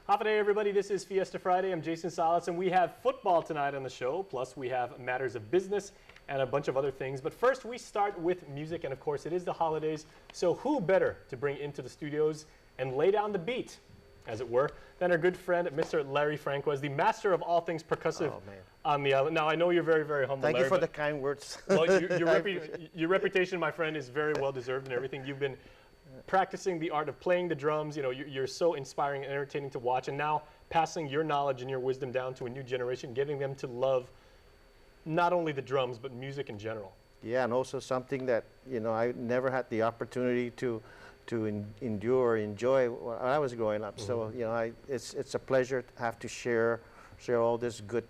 Happy day, everybody. This is Fiesta Friday. I'm Jason Salas, and we have football tonight on the show. Plus, we have matters of business and a bunch of other things. But first, we start with music, and of course, it is the holidays. So who better to bring into the studios and lay down the beat, as it were, than our good friend, Mr. Larry Franquez, the master of all things percussive on the island. Now, I know you're very, very humble, Thank Larry, you for the kind words. Well, your reputation, my friend, is very well deserved and everything. You've been practicing the art of playing the drums. You know, you're so inspiring and entertaining to watch, and now passing your knowledge and your wisdom down to a new generation, getting them to love not only the drums, but music in general. Yeah, and also something that, you know, I never had the opportunity to endure or enjoy when I was growing up. So, you know, it's a pleasure to have to share all this good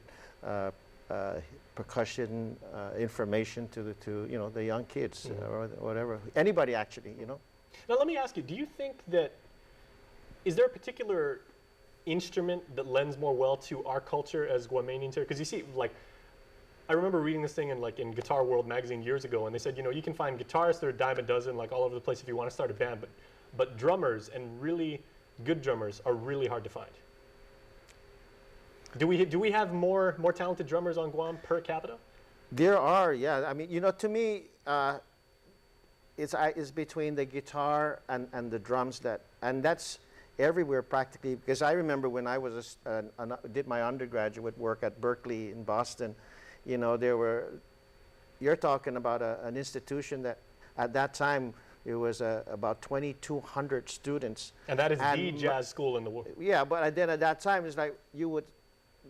percussion information to you know, the young kids or whatever, anybody actually, you know. Now, let me ask you, do you think that, is there a particular instrument that lends more well to our culture as Guamanians here? Because you see, like, I remember reading this thing in Guitar World magazine years ago, and they said, you know, you can find guitarists, there are a dime a dozen, like all over the place if you want to start a band, but drummers, and really good drummers, are really hard to find. Do we have more talented drummers on Guam per capita? There are, yeah. I mean, you know, to me, it's between the guitar and the drums and that's everywhere practically, because I remember when I was did my undergraduate work at Berkeley in Boston, you know, you're talking about an institution that at that time it was about 2,200 students. And that is the jazz school in the world. Yeah, but then at that time it's like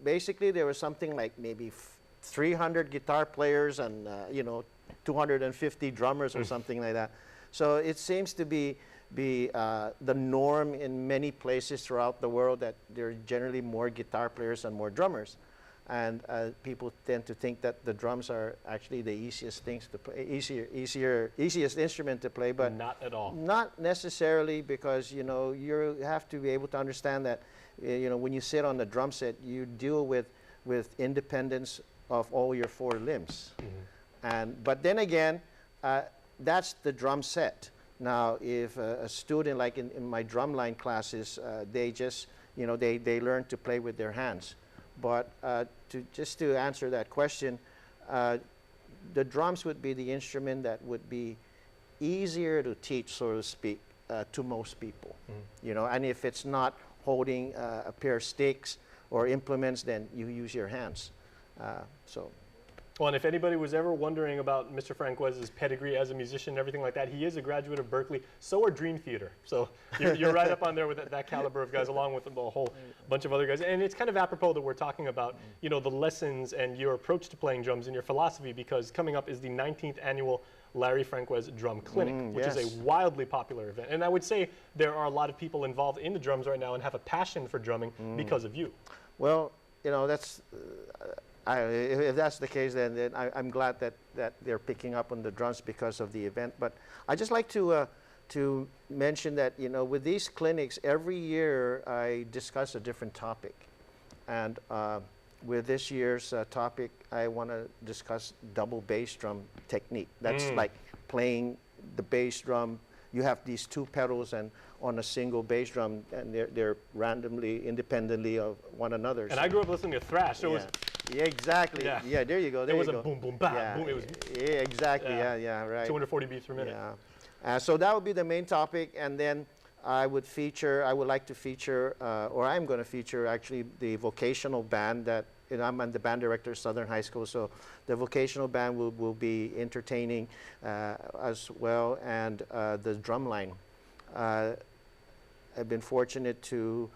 basically there was something like maybe 300 guitar players and you know, 250 drummers or something like that. So it seems to be the norm in many places throughout the world that there are generally more guitar players and more drummers. And people tend to think that the drums are actually the easiest things to play, easiest instrument to play, but not at all. Not necessarily, because, you know, you have to be able to understand that, you know, when you sit on the drum set, you deal with independence of all your four limbs. But then again, that's the drum set. Now, if a student, like in my drumline classes, they just, you know, they learn to play with their hands. But to answer that question, the drums would be the instrument that would be easier to teach, so to speak, to most people. You know, and if it's not holding a pair of sticks or implements, then you use your hands. Well, and if anybody was ever wondering about Mr. Franquez's pedigree as a musician and everything like that, he is a graduate of Berkeley. So are Dream Theater. So you're right up on there with that caliber of guys, along with a whole bunch of other guys. And it's kind of apropos that we're talking about, you know, the lessons and your approach to playing drums and your philosophy, because coming up is the 19th annual Larry Franquez Drum Clinic, which is a wildly popular event. And I would say there are a lot of people involved in the drums right now and have a passion for drumming because of you. Well, you know, that's... if that's the case, then I'm glad that they're picking up on the drums because of the event. But I just like to mention that, you know, with these clinics, every year I discuss a different topic. And with this year's topic, I want to discuss double bass drum technique. That's like playing the bass drum. You have these two pedals and on a single bass drum, and they're randomly, independently of one another. And I grew up listening to thrash, so it was... Yeah, exactly. Yeah, there you go. There was a boom, boom, bam, boom. It was, exactly. Yeah, right. 240 beats per minute. Yeah. So that would be the main topic, and then I would like to feature, or I'm going to feature actually the vocational band that, you know, I'm the band director at Southern High School, so the vocational band will be entertaining as well, and the drum line. I've been fortunate to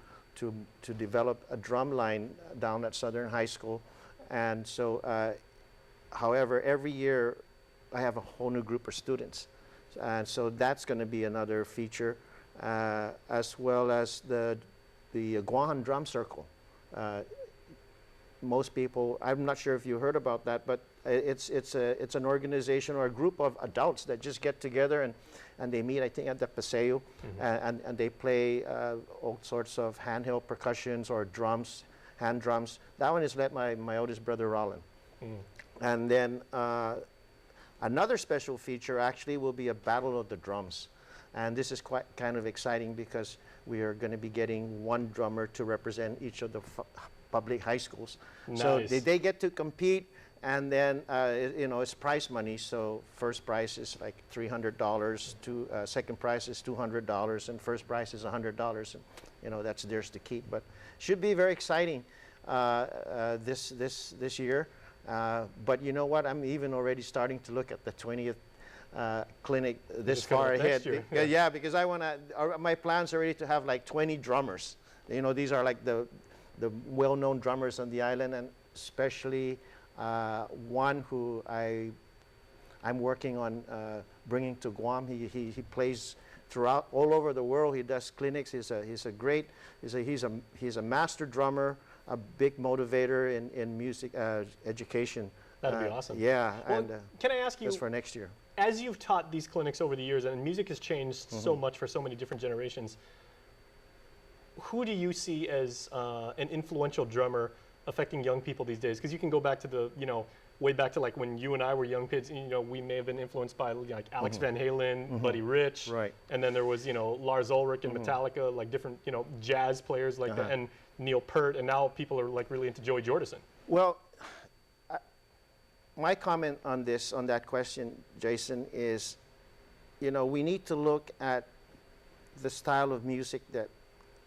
develop a drum line down at Southern High School. And so, however, every year I have a whole new group of students. And so that's going to be another feature, as well as the Guam Drum Circle. Most people, I'm not sure if you heard about that, but it's an organization or a group of adults that just get together and they meet, I think, at the Paseo, and they play all sorts of handheld percussions or drums, hand drums. That one is led by my oldest brother, Roland. And then another special feature actually will be a battle of the drums. And this is quite kind of exciting because we are going to be getting one drummer to represent each of the public high schools. Nice. So they get to compete, and then you know, it's prize money. So first prize is like $300, second prize is $200, and first prize is $100. And you know, that's theirs to keep. But should be very exciting this year. But you know what? I'm even already starting to look at the 20th clinic this far ahead. Yeah, because I want to. My plans already to have like 20 drummers. You know, these are like the well-known drummers on the island, and especially one who I'm working on bringing to Guam. He plays throughout all over the world. He does clinics. He's a master drummer, a big motivator in music education. That'd be awesome. Yeah. Well, and can I ask you? that's for next year. As you've taught these clinics over the years, and music has changed so much for so many different generations, who do you see as an influential drummer affecting young people these days? Because you can go back to the, you know, way back to like when you and I were young kids. You know, we may have been influenced by like Alex Van Halen, Buddy Rich, Right. and then there was, you know, Lars Ulrich and Metallica, like different, you know, jazz players like that, and Neil Peart, and now people are like really into Joey Jordison. Well, my comment on that question, Jason, is, you know, we need to look at the style of music that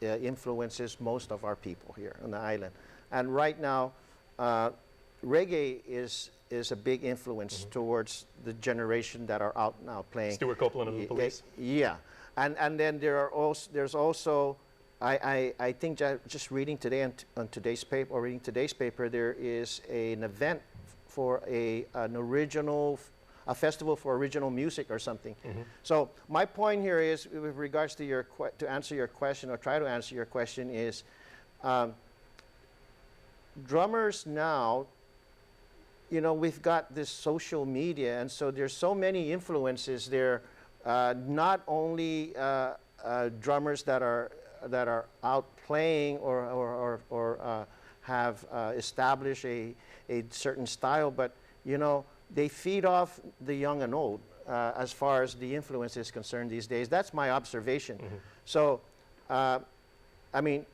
influences most of our people here on the island. And right now, reggae is a big influence towards the generation that are out now playing. Stuart Copeland of the Police. Yeah, and then there's also I think just reading today on today's paper, or reading today's paper, there is an event for a festival for original music or something. So my point here is, with regards to to answer your question, or try to answer your question, is drummers now, you know, we've got this social media, and so there's so many influences there. Not only drummers that are out playing or have established a certain style, but you know, they feed off the young and old as far as the influence is concerned these days. That's my observation. So, I mean,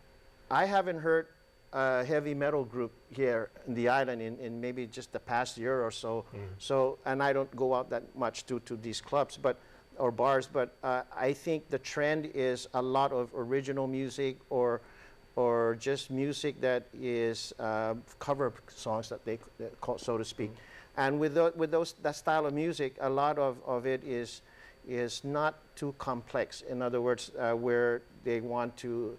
I haven't heard a heavy metal group here in the island in maybe just the past year or so. So, and I don't go out that much to these clubs, or bars, but I think the trend is a lot of original music, or just music that is cover songs that they call, so to speak. And with that style of music, a lot of it is not too complex. In other words, where they want to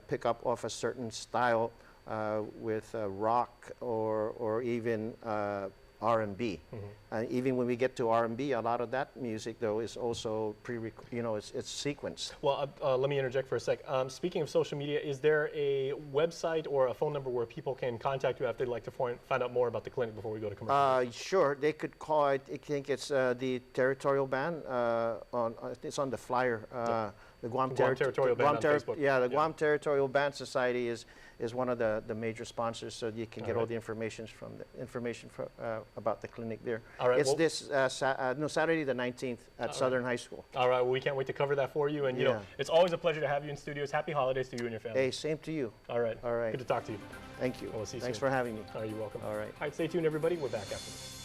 pick up off a certain style with rock or even R&B. And even when we get to R&B, a lot of that music, though, is also it's sequenced. Well, let me interject for a sec. Speaking of social media, is there a website or a phone number where people can contact you if they'd like to find out more about the clinic before we go to commercial? Sure, they could call it. I think it's the territorial band. It's on the flyer. The Guam Territorial Band on Facebook. Yeah, the Guam Territorial Band Society is one of the major sponsors, so you can get all the information about the clinic there. All right, it's Saturday the 19th at Southern High School. All right, well, we can't wait to cover that for you, and you know, it's always a pleasure to have you in studios. Happy holidays to you and your family. Hey, same to you. All right. All right. Good to talk to you. Thank you. We'll see you Thanks soon. for having me. You're welcome. All right. All right, stay tuned, everybody. We're back after this.